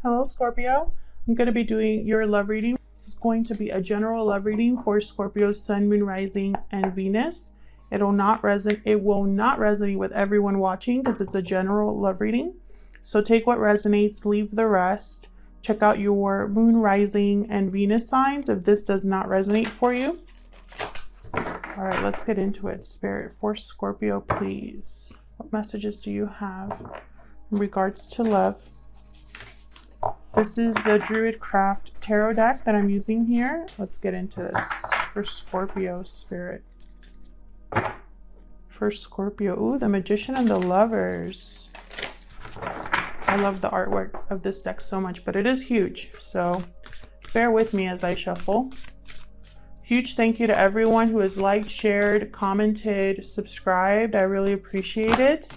Hello, Scorpio. I'm going to be doing your love reading. This is going to be a general love reading for Scorpio's Sun, Moon, Rising, and Venus. It will not resonate with everyone watching because it's a general love reading. So take what resonates, leave the rest. Check out your Moon, Rising, and Venus signs if this does not resonate for you. All right, let's get into it. Spirit, for Scorpio, please. What messages do you have in regards to love? This is the Druidcraft Tarot deck that I'm using here. Let's get into this for Scorpio, Spirit. For Scorpio, ooh, the Magician and the Lovers. I love the artwork of this deck so much, but it is huge, so bear with me as I shuffle. Huge thank you to everyone who has liked, shared, commented, subscribed. I really appreciate it.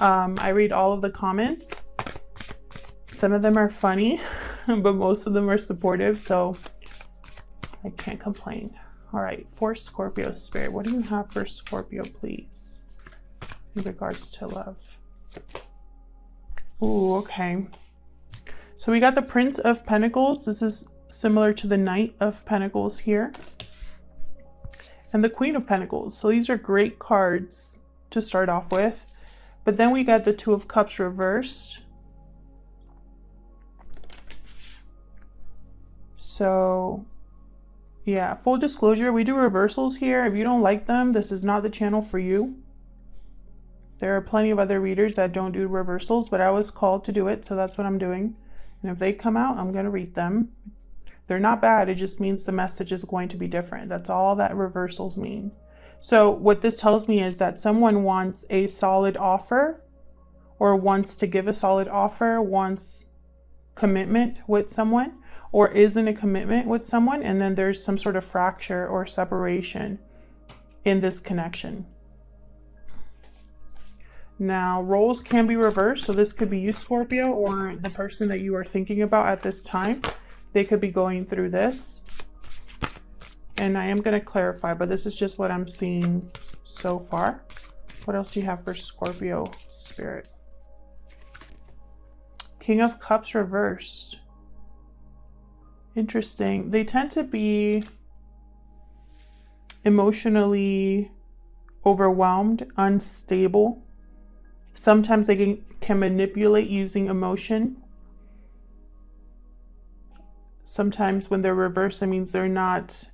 I read all of the comments. Some of them are funny, but most of them are supportive, so I can't complain. All right, for Scorpio, Spirit, what do you have for Scorpio, please, in regards to love? Ooh, okay. So we got the Prince of Pentacles. This is similar to the Knight of Pentacles here. And the Queen of Pentacles. So these are great cards to start off with. But then we got the Two of Cups reversed. So yeah, full disclosure, we do reversals here. If you don't like them, this is not the channel for you. There are plenty of other readers that don't do reversals, but I was called to do it, so that's what I'm doing. And if they come out, I'm going to read them. They're not bad, it just means the message is going to be different. That's all that reversals mean. So what this tells me is that someone wants a solid offer, or wants to give a solid offer, wants commitment with someone, or is in a commitment with someone, and then there's some sort of fracture or separation in this connection. Now, roles can be reversed, so this could be you, Scorpio, or the person that you are thinking about at this time. They could be going through this. And I am going to clarify, but this is just what I'm seeing so far. What else do you have for Scorpio, Spirit? King of Cups reversed. Interesting. They tend to be emotionally overwhelmed, unstable. Sometimes they can manipulate using emotion. Sometimes when they're reversed, it means they're not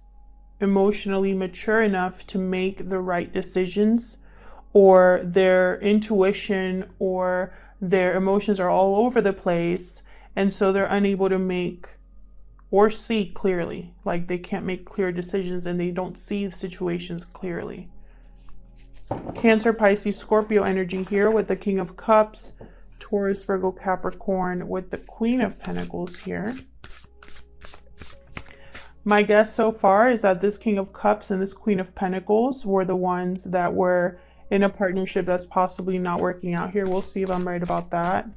emotionally mature enough to make the right decisions, or their intuition or their emotions are all over the place, and so they're unable to make or see clearly. Like they can't make clear decisions and they don't see the situations clearly. Cancer, Pisces, Scorpio energy here with the King of Cups, Taurus, Virgo, Capricorn with the Queen of Pentacles here. My guess so far is that this King of Cups and this Queen of Pentacles were the ones that were in a partnership that's possibly not working out here. We'll see if I'm right about that.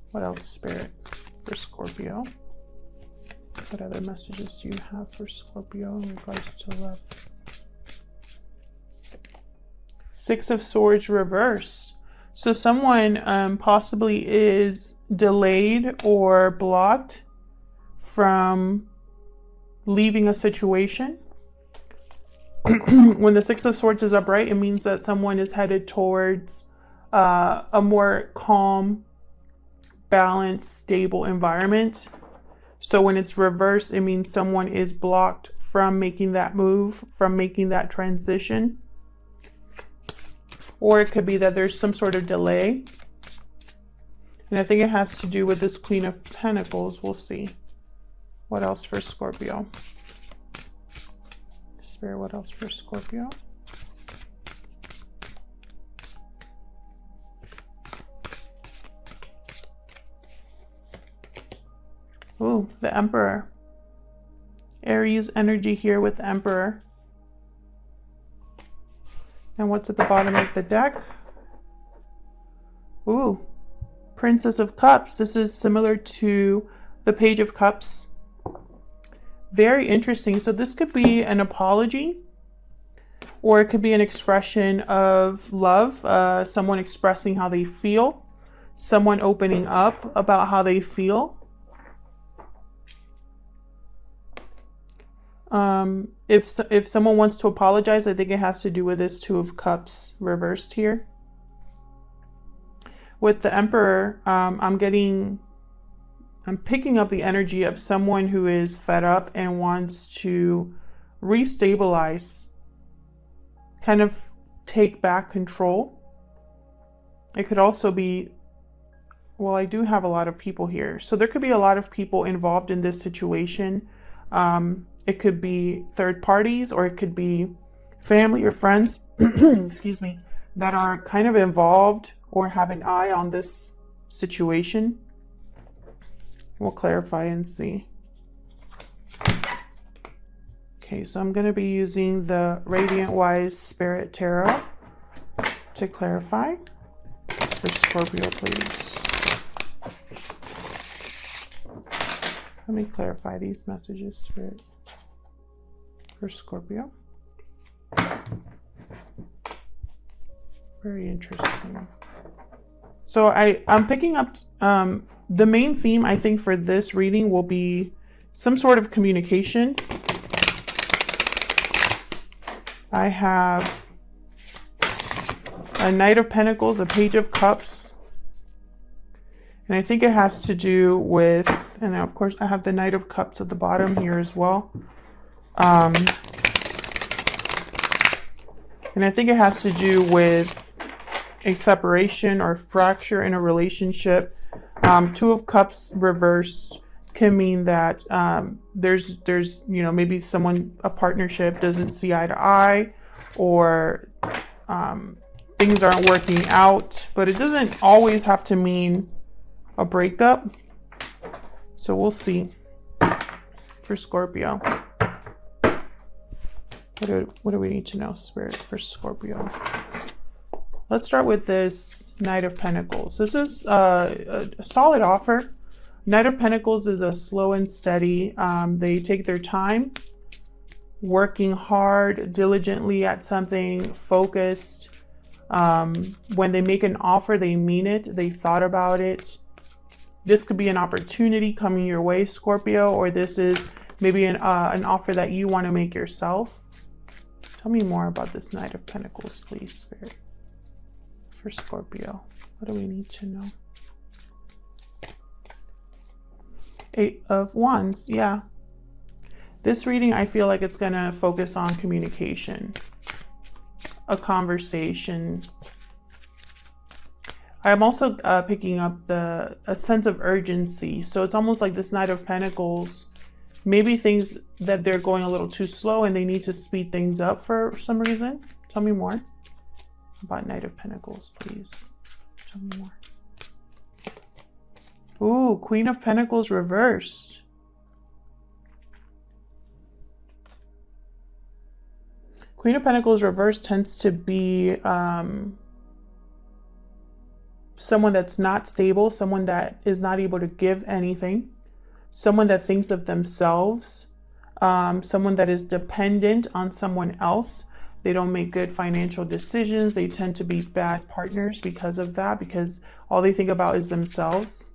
What else, Spirit, for Scorpio? What other messages do you have for Scorpio in regards to love? Six of Swords reverse. So someone possibly is delayed or blocked from leaving a situation. When the Six of Swords is upright, it means that someone is headed towards a more calm, balanced, stable environment. So when it's reversed, it means someone is blocked from making that move, from making that transition. Or it could be that there's some sort of delay. And I think it has to do with this Queen of Pentacles. We'll see. What else for Scorpio? Spirit, what else for Scorpio? Ooh, the Emperor. Aries energy here with the Emperor. And what's at the bottom of the deck? Ooh, Princess of Cups. This is similar to the Page of Cups. Very interesting. So this could be an apology, or it could be an expression of love, someone expressing how they feel. someone opening up about how they feel. If someone wants to apologize, I think it has to do with this Two of Cups reversed here. With the Emperor, I'm picking up the energy of someone who is fed up and wants to restabilize, kind of take back control. It could also be, well, I do have a lot of people here. So there could be a lot of people involved in this situation. It could be third parties, or it could be family or friends, excuse me, that are kind of involved or have an eye on this situation. We'll clarify and see. Okay, so I'm going to be using the Radiant Wise Spirit Tarot to clarify for Scorpio, please. Let me clarify these messages, Spirit, for Scorpio. Very interesting. So I'm picking up the main theme, I think, for this reading will be some sort of communication. I have a Knight of Pentacles, a Page of Cups, and I think it has to do with, and of course I have the Knight of Cups at the bottom here as well. And I think it has to do with a separation or fracture in a relationship. Two of Cups reversed can mean that there's you know, maybe someone, a partnership doesn't see eye to eye, or things aren't working out, but it doesn't always have to mean a breakup. So we'll see for Scorpio. What do we need to know, Spirit, for Scorpio? Let's start with this Knight of Pentacles. This is a solid offer. Knight of Pentacles is a slow and steady. They take their time, working hard, diligently at something, focused. When they make an offer, they mean it. They thought about it. This could be an opportunity coming your way, Scorpio, or this is maybe an offer that you want to make yourself. Tell me more about this Knight of Pentacles, please, Spirit, for Scorpio. What do we need to know? Eight of Wands, yeah. This reading, I feel like it's going to focus on communication, a conversation. I'm also picking up a sense of urgency. So it's almost like this Knight of Pentacles, maybe things that they're going a little too slow and they need to speed things up for some reason. Tell me more about Knight of Pentacles, please. Tell me more. Ooh, Queen of Pentacles reversed. Queen of Pentacles reversed tends to be someone that's not stable, someone that is not able to give anything, someone that thinks of themselves, someone that is dependent on someone else. They don't make good financial decisions. They tend to be bad partners because of that, because all they think about is themselves.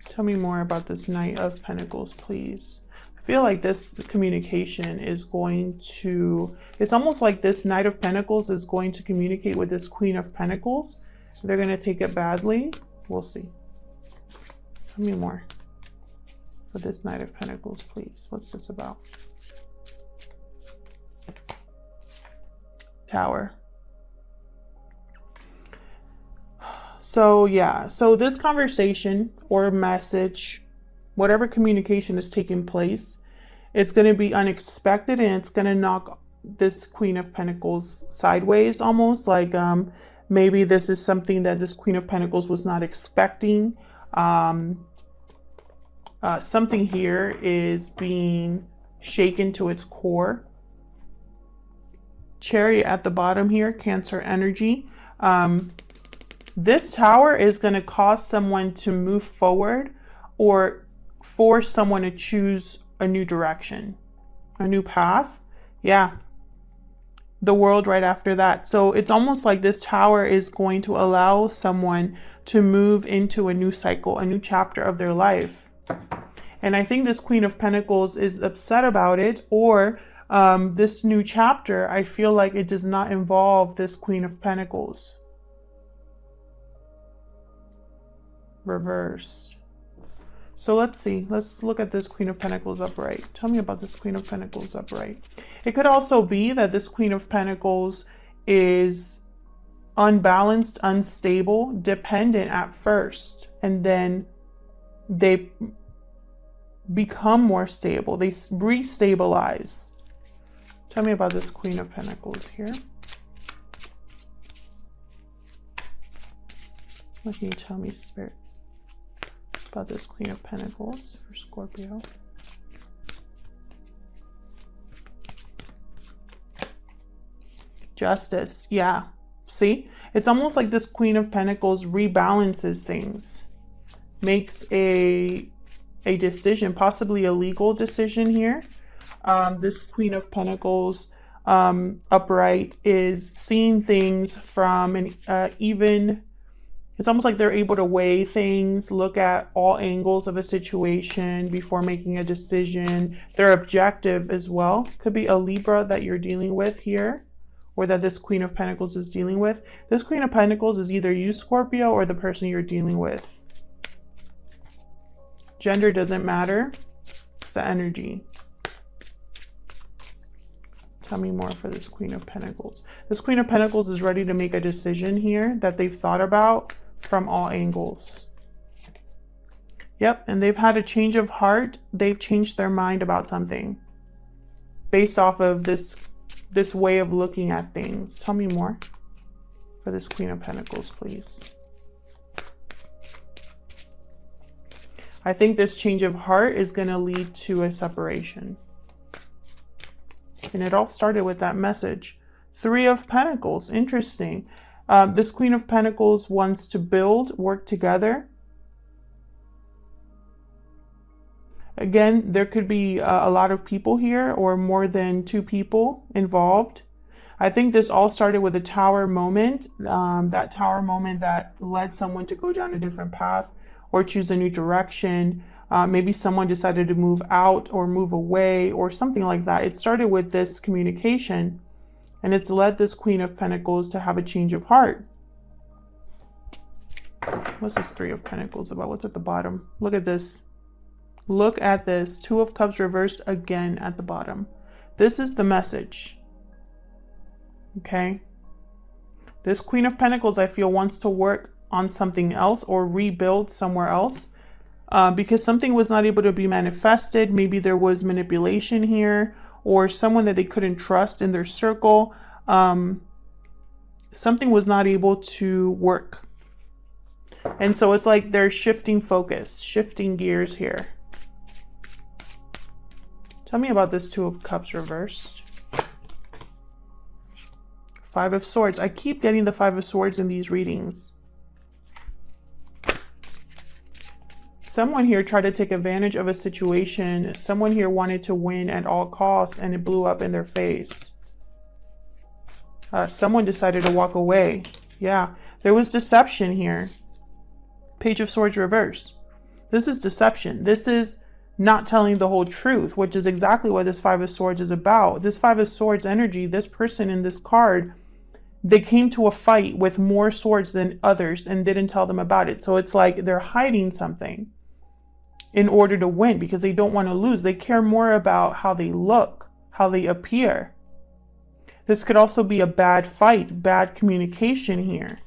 Tell me more about this Knight of Pentacles, please. I feel like this communication is going to, it's almost like this Knight of Pentacles is going to communicate with this Queen of Pentacles. They're going to take it badly. We'll see. Tell me more for this Knight of Pentacles, please. What's this about? Tower. So yeah, so this conversation or message, whatever communication is taking place, it's going to be unexpected, and it's going to knock this Queen of Pentacles sideways, almost like maybe this is something that this Queen of Pentacles was not expecting. Something here is being shaken to its core. Chariot at the bottom here, Cancer energy. This Tower is going to cause someone to move forward or force someone to choose a new direction, a new path. Yeah. the World right after that. So it's almost like this Tower is going to allow someone to move into a new cycle, a new chapter of their life. And I think this Queen of Pentacles is upset about it, or this new chapter, I feel like it does not involve this Queen of Pentacles. Reversed. So let's see. Let's look at this Queen of Pentacles upright. Tell me about this Queen of Pentacles upright. It could also be that this Queen of Pentacles is unbalanced, unstable, dependent at first, and then they become more stable. They restabilize. Tell me about this Queen of Pentacles here. What can you tell me, Spirit, about this Queen of Pentacles for Scorpio? Justice. Yeah. See? It's almost like this Queen of Pentacles rebalances things. Makes a decision, possibly a legal decision here. This Queen of Pentacles upright is seeing things from an even... It's almost like they're able to weigh things, look at all angles of a situation before making a decision. They're objective as well. Could be a Libra that you're dealing with here, or that this Queen of Pentacles is dealing with. This Queen of Pentacles is either you, Scorpio, or the person you're dealing with. Gender doesn't matter. It's the energy. Tell me more for this Queen of Pentacles. This Queen of Pentacles is ready to make a decision here that they've thought about from all angles. Yep, and they've had a change of heart. They've changed their mind about something based off of this way of looking at things. Tell me more for this Queen of Pentacles, please. I think this change of heart is going to lead to a separation. And it all started with that message. Three of Pentacles. Interesting. This Queen of Pentacles wants to build, work together. Again, there could be a lot of people here, or more than two people involved. I think this all started with a Tower moment. That Tower moment that led someone to go down a different path or choose a new direction. Maybe someone decided to move out or move away or something like that. It started with this communication, and it's led this Queen of Pentacles to have a change of heart. What's this Three of Pentacles about? What's at the bottom? Look at this. Look at this. Two of Cups reversed again at the bottom. This is the message. Okay? This Queen of Pentacles, I feel, wants to work on something else or rebuild somewhere else. Because something was not able to be manifested. Maybe there was manipulation here, or someone that they couldn't trust in their circle. Something was not able to work. And so it's like they're shifting focus, shifting gears here. Tell me about this Two of Cups reversed. Five of Swords. I keep getting the Five of Swords in these readings. Someone here tried to take advantage of a situation. Someone here wanted to win at all costs, and it blew up in their face. Someone decided to walk away. Yeah, there was deception here. Page of Swords reverse. This is deception. This is not telling the whole truth, which is exactly what this Five of Swords is about. This Five of Swords energy, this person in this card, they came to a fight with more swords than others and didn't tell them about it. So it's like they're hiding something in order to win, because they don't want to lose. They care more about how they look, how they appear. This could also be a bad fight, bad communication here,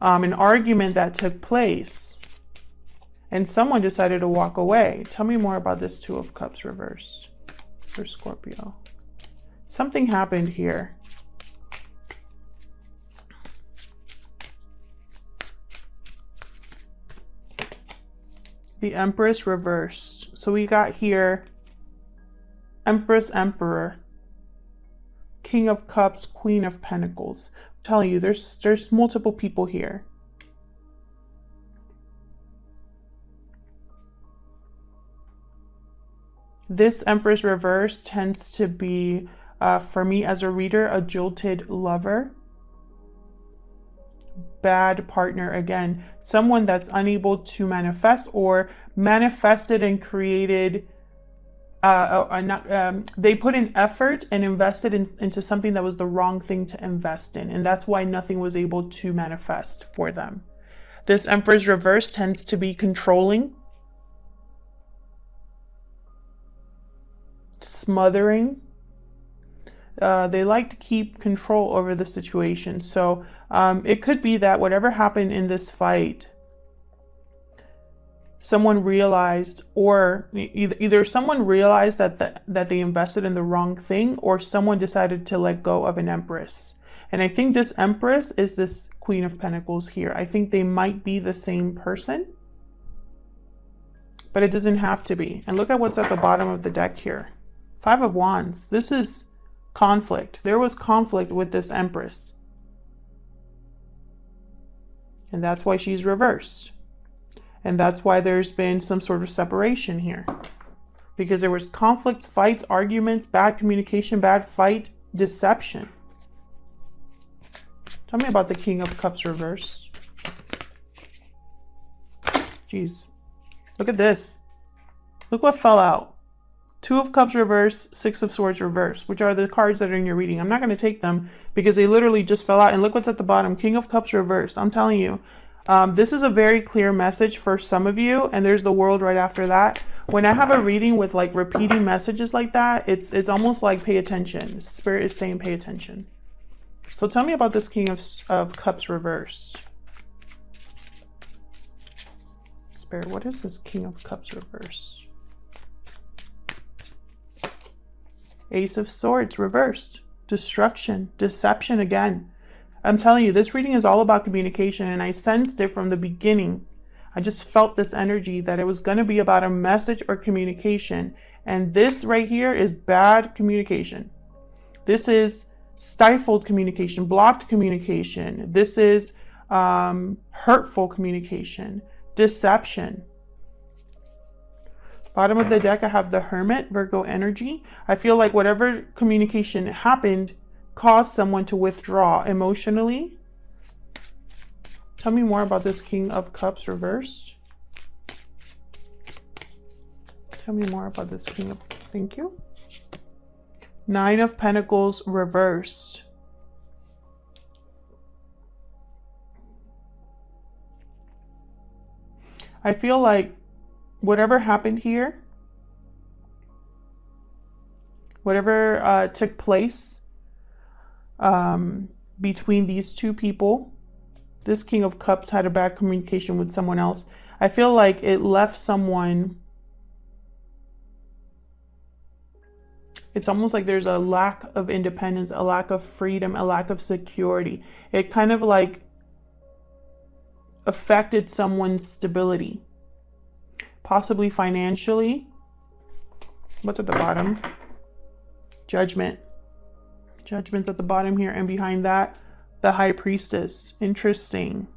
an argument that took place, and someone decided to walk away. Tell me more about this Two of Cups reversed for Scorpio. Something happened here. The Empress reversed. So we got here Empress, Emperor, King of Cups, Queen of Pentacles. I'm telling you, there's multiple people here. This Empress reverse tends to be For me as a reader, a jilted lover. Bad partner again. Someone that's unable to manifest or manifested and created. They put in effort and invested into something that was the wrong thing to invest in. And that's why nothing was able to manifest for them. This Emperor's reverse tends to be controlling, smothering. They like to keep control over the situation. So it could be that whatever happened in this fight, someone realized, or either someone realized that they invested in the wrong thing, or someone decided to let go of an Empress. And I think this Empress is this Queen of Pentacles here. I think they might be the same person, but it doesn't have to be. And look at what's at the bottom of the deck here. 5 of Wands. This is conflict. There was conflict with this Empress. And that's why she's reversed. And that's why there's been some sort of separation here. Because there was conflicts, fights, arguments, bad communication, bad fight, deception. Tell me about the King of Cups reversed. Jeez. Look at this. Look what fell out. 2 of Cups reversed, 6 of Swords reversed, which are the cards that are in your reading. I'm not going to take them because they literally just fell out. And look what's at the bottom. King of Cups reversed. I'm telling you. This is a very clear message for some of you. And there's the World right after that. When I have a reading with like repeating messages like that, it's almost like pay attention. Spirit is saying pay attention. So tell me about this King of Cups reversed. Spirit, what is this King of Cups reversed? Ace of Swords reversed. Destruction, deception again. I'm telling you, this reading is all about communication, and I sensed it from the beginning. I just felt this energy that it was going to be about a message or communication. And this right here is bad communication. This is stifled communication, blocked communication. This is hurtful communication, deception. Bottom of the deck, I have the Hermit, Virgo energy. I feel like whatever communication happened caused someone to withdraw emotionally. Tell me more about this King of Cups reversed. Tell me more about this King of... Thank you. 9 of Pentacles reversed. I feel like whatever happened here, whatever took place between these two people, this King of Cups had a bad communication with someone else. I feel like it left someone... It's almost like there's a lack of independence, a lack of freedom, a lack of security. It kind of like affected someone's stability, possibly financially. What's at the bottom? Judgment. Judgment's at the bottom here, and behind that, the High Priestess. Interesting.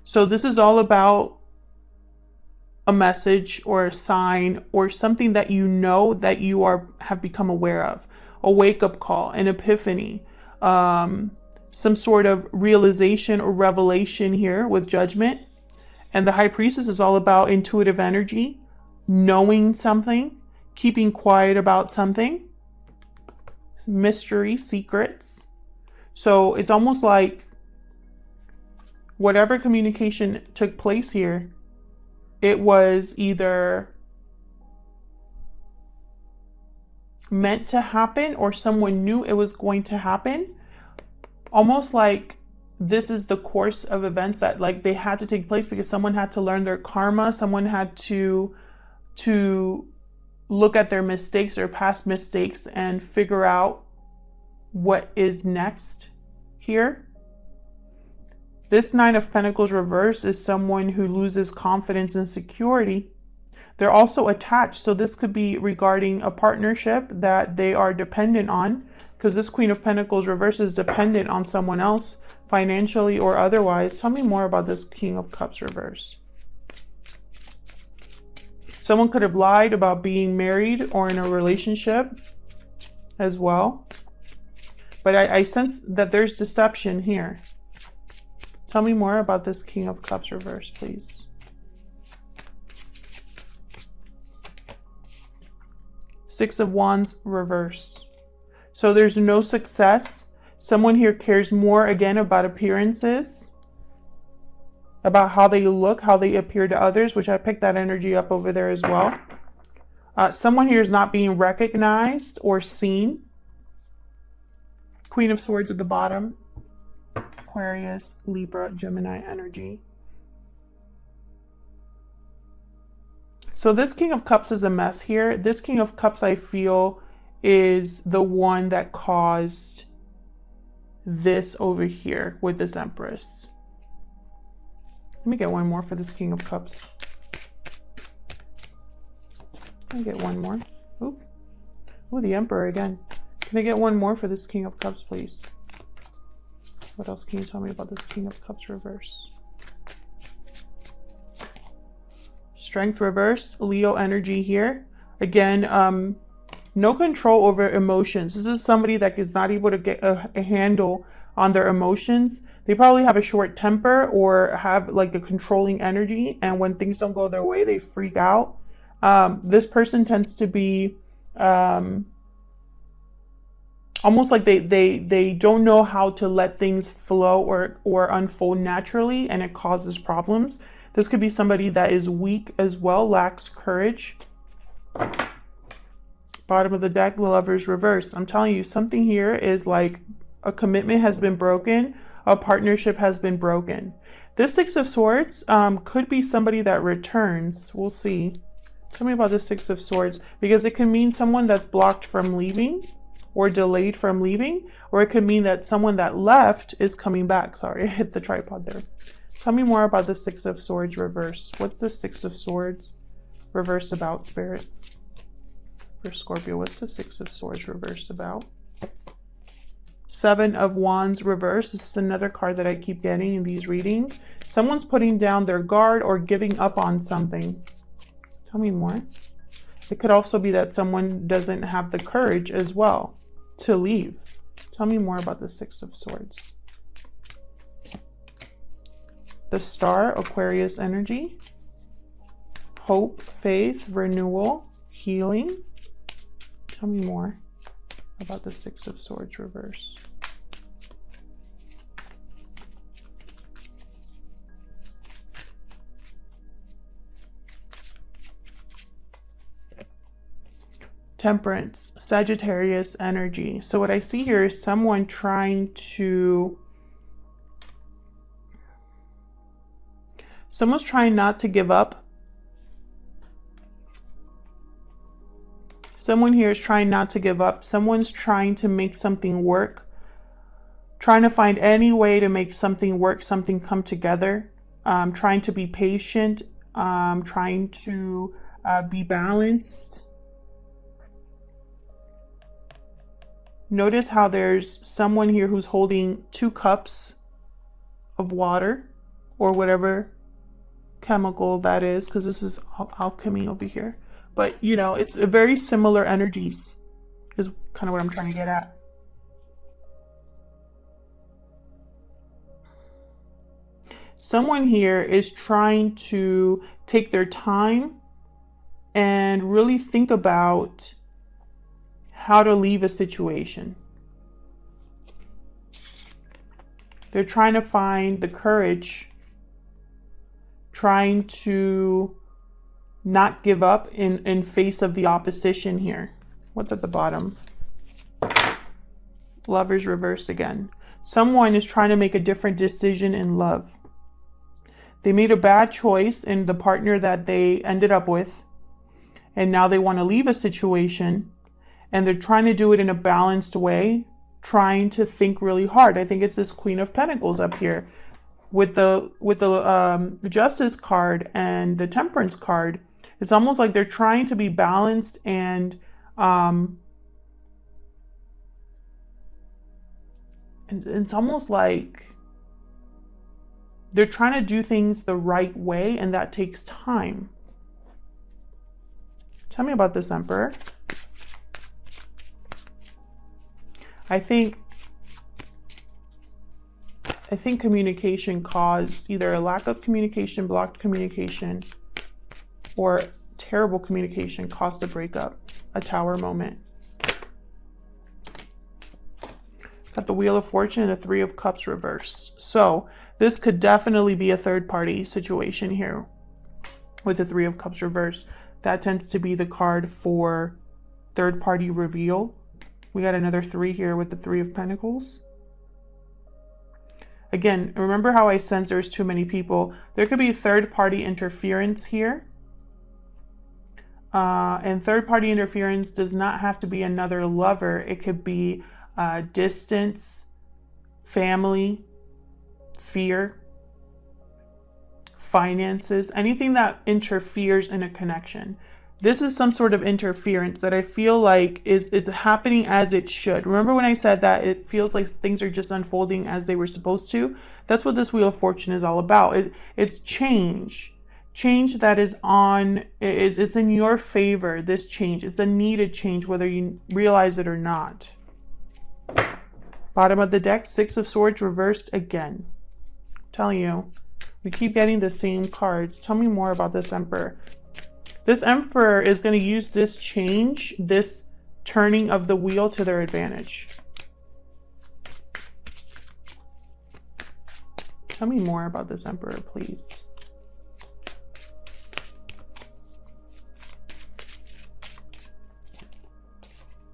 So this is all about a message or a sign or something that you know that you have become aware of. A wake-up call, an epiphany, some sort of realization or revelation here with Judgment. And the High Priestess is all about intuitive energy, knowing something, keeping quiet about something, mystery, secrets. So it's almost like whatever communication took place here, it was either meant to happen or someone knew it was going to happen. Almost like this is the course of events that like they had to take place because someone had to learn their karma. Someone had to look at their mistakes or past mistakes and figure out what is next here. This 9 of Pentacles reverse is someone who loses confidence and security. They're also attached. So this could be regarding a partnership that they are dependent on, because this Queen of Pentacles reverse is dependent on someone else financially or otherwise. Tell me more about this King of Cups reverse. Someone could have lied about being married or in a relationship. as well. But I sense that there's deception here. Tell me more about this King of Cups reverse, please. Six of Wands reverse. So there's no success. Someone here cares more, again, about appearances, about how they look, how they appear to others, which I picked that energy up over there as well. Someone here is not being recognized or seen. Queen of Swords at the bottom. Aquarius, Libra, Gemini energy. So this King of Cups is a mess here. This King of Cups, I feel, is the one that caused this over here with this Empress. Let me get one more for this King of Cups. Can I get one more? Ooh. Ooh, the Emperor again. Can I get one more for this King of Cups, please? What else can you tell me about this King of Cups reverse? Strength reverse, Leo energy here. Again, no control over emotions. This is somebody that is not able to get a handle on their emotions. They probably have a short temper or have like a controlling energy. And when things don't go their way, they freak out. This person tends to be almost like they don't know how to let things flow or unfold naturally, and it causes problems. This could be somebody that is weak as well, lacks courage. Bottom of the deck, the Lover's reverse. I'm telling you, something here is like a commitment has been broken, a partnership has been broken. This Six of Swords could be somebody that returns. We'll see. Tell me about the Six of Swords, because it can mean someone that's blocked from leaving or delayed from leaving, or it could mean that someone that left is coming back. Sorry, I hit the tripod there. Tell me more about the Six of Swords reverse. What's the Six of Swords reverse about, Spirit? For Scorpio, what's the Six of Swords reverse about? Seven of Wands reverse. This is another card that I keep getting in these readings. Someone's putting down their guard or giving up on something. Tell me more. It could also be that someone doesn't have the courage as well to leave. Tell me more about the Six of Swords. The Star, Aquarius energy. Hope, faith, renewal, healing. Tell me more about the Six of Swords reverse. Temperance, Sagittarius energy. So what I see here is someone trying to... Someone's trying not to give up. Someone here is trying not to give up. Someone's trying to make something work. Trying to find any way to make something work, something come together. Trying to be patient. Trying to be balanced. Notice how there's someone here who's holding 2 cups of water or whatever chemical that is, because this is alchemy over here. But, you know, it's a very similar energies is kind of what I'm trying to get at. Someone here is trying to take their time and really think about how to leave a situation. They're trying to find the courage, trying to not give up in face of the opposition here. What's at the bottom? Lovers reversed again. Someone is trying to make a different decision in love. They made a bad choice in the partner that they ended up with, and now they want to leave a situation, and they're trying to do it in a balanced way, trying to think really hard. I think it's this Queen of Pentacles up here with the Justice card and the Temperance card. It's almost like they're trying to be balanced, and it's almost like they're trying to do things the right way, and that takes time. Tell me about this Emperor. I think communication caused either a lack of communication, blocked communication, or terrible communication caused a breakup, a Tower moment. Got the Wheel of Fortune and the Three of Cups reversed. So this could definitely be a third party situation here with the Three of Cups reversed. That tends to be the card for third party reveal. We got another 3 here with the Three of Pentacles. Again, remember how I sense there's too many people. There could be third party interference here. And third party interference does not have to be another lover. It could be distance, family, fear, finances, anything that interferes in a connection. This is some sort of interference that I feel like it's happening as it should. Remember when I said that it feels like things are just unfolding as they were supposed to? That's what this Wheel of Fortune is all about. It's change. Change that is on, it's in your favor, this change. It's a needed change, whether you realize it or not. Bottom of the deck, Six of Swords reversed again. I'm telling you, we keep getting the same cards. Tell me more about this Emperor. This Emperor is going to use this change, this turning of the wheel to their advantage. Tell me more about this Emperor, please.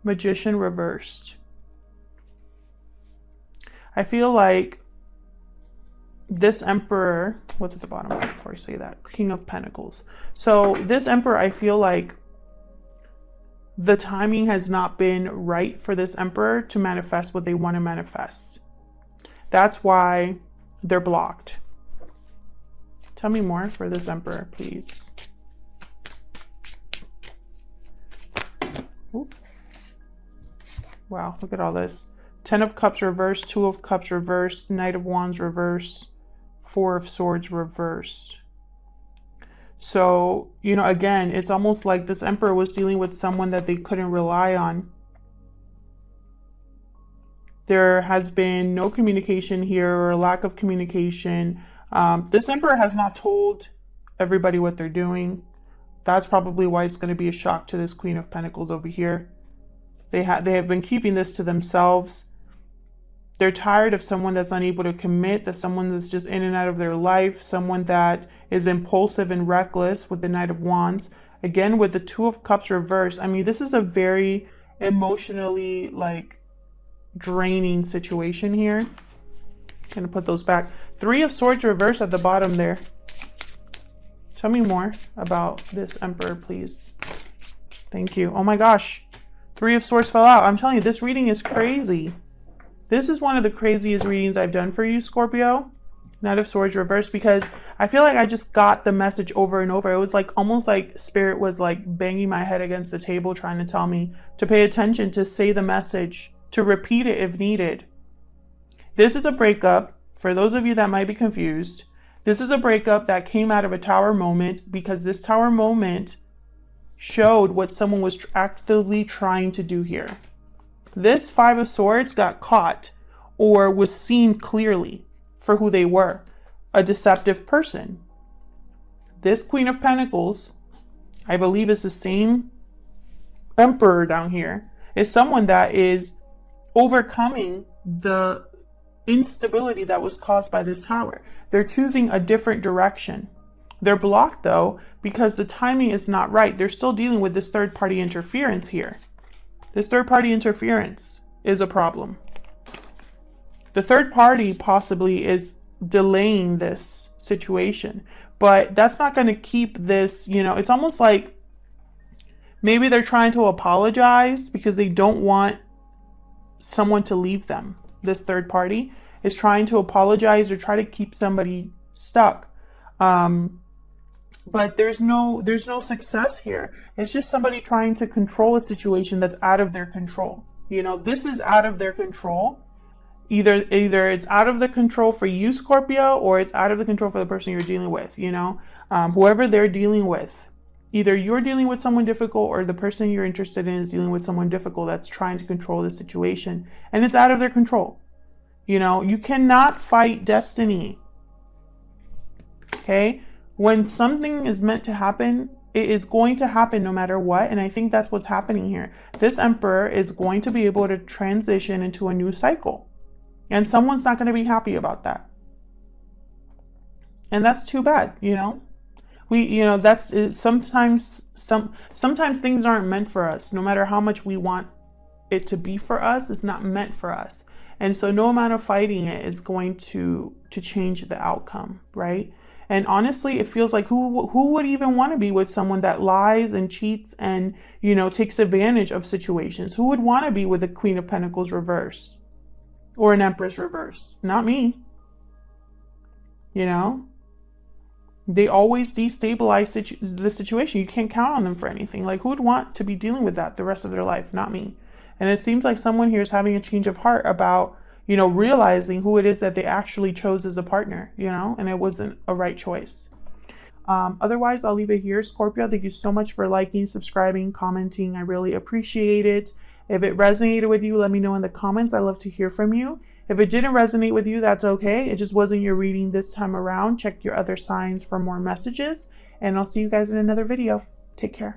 Magician reversed. I feel like this Emperor, what's at the bottom before I say that? King of Pentacles. So this Emperor, I feel like the timing has not been right for this Emperor to manifest what they want to manifest. That's why they're blocked. Tell me more for this Emperor, please. Oop. Wow, look at all this. 10 of Cups reversed, 2 of Cups reversed, Knight of Wands reversed, 4 of Swords reversed. So, you know, again, it's almost like this Emperor was dealing with someone that they couldn't rely on. There has been no communication here, or a lack of communication. This Emperor has not told everybody what they're doing. That's probably why it's going to be a shock to this Queen of Pentacles over here. They have been keeping this to themselves. They're tired of someone that's unable to commit, that someone that's just in and out of their life, someone that is impulsive and reckless with the Knight of Wands. Again, with the 2 of Cups reversed, I mean, this is a very emotionally, like, draining situation here. Gonna put those back. 3 of Swords reversed at the bottom there. Tell me more about this Emperor, please. Thank you. Oh my gosh. 3 of Swords fell out. I'm telling you, this reading is crazy. This is one of the craziest readings I've done for you, Scorpio. Knight of Swords reversed, because I feel like I just got the message over and over. It was like almost like Spirit was like banging my head against the table trying to tell me to pay attention, to say the message, to repeat it if needed. This is a breakup. For those of you that might be confused, this is a breakup that came out of a Tower moment, because this Tower moment showed what someone was actively trying to do here. This 5 of Swords got caught, or was seen clearly for who they were, a deceptive person. This Queen of Pentacles, I believe is the same Emperor down here, is someone that is overcoming the instability that was caused by this Tower. They're choosing a different direction. They're blocked though, because the timing is not right. They're still dealing with this third party interference here. This third party interference is a problem. The third party possibly is delaying this situation, but that's not going to keep this, you know, it's almost like maybe they're trying to apologize because they don't want someone to leave them. This third party is trying to apologize or try to keep somebody stuck. But there's no success here. It's just somebody trying to control a situation that's out of their control. You know, this is out of their control. Either it's out of the control for you, Scorpio, or it's out of the control for the person you're dealing with, you know. Whoever they're dealing with, Either you're dealing with someone difficult or the person you're interested in is dealing with someone difficult that's trying to control the situation. And it's out of their control. You know, you cannot fight destiny. Okay? When something is meant to happen, it is going to happen no matter what. And I think that's what's happening here. This Emperor is going to be able to transition into a new cycle. And someone's not going to be happy about that. And that's too bad, you know? Sometimes things aren't meant for us. No matter how much we want it to be for us, it's not meant for us. And so no amount of fighting it is going to change the outcome, right? And honestly, it feels like who would even want to be with someone that lies and cheats and, you know, takes advantage of situations? Who would want to be with a Queen of Pentacles reversed or an Empress reversed? Not me. You know? They always destabilize the situation. You can't count on them for anything. Like, who would want to be dealing with that the rest of their life? Not me. And it seems like someone here is having a change of heart about, you know, realizing who it is that they actually chose as a partner, you know, and it wasn't a right choice. Otherwise, I'll leave it here. Scorpio, thank you so much for liking, subscribing, commenting. I really appreciate it. If it resonated with you, let me know in the comments. I love to hear from you. If it didn't resonate with you, that's okay. It just wasn't your reading this time around. Check your other signs for more messages, and I'll see you guys in another video. Take care.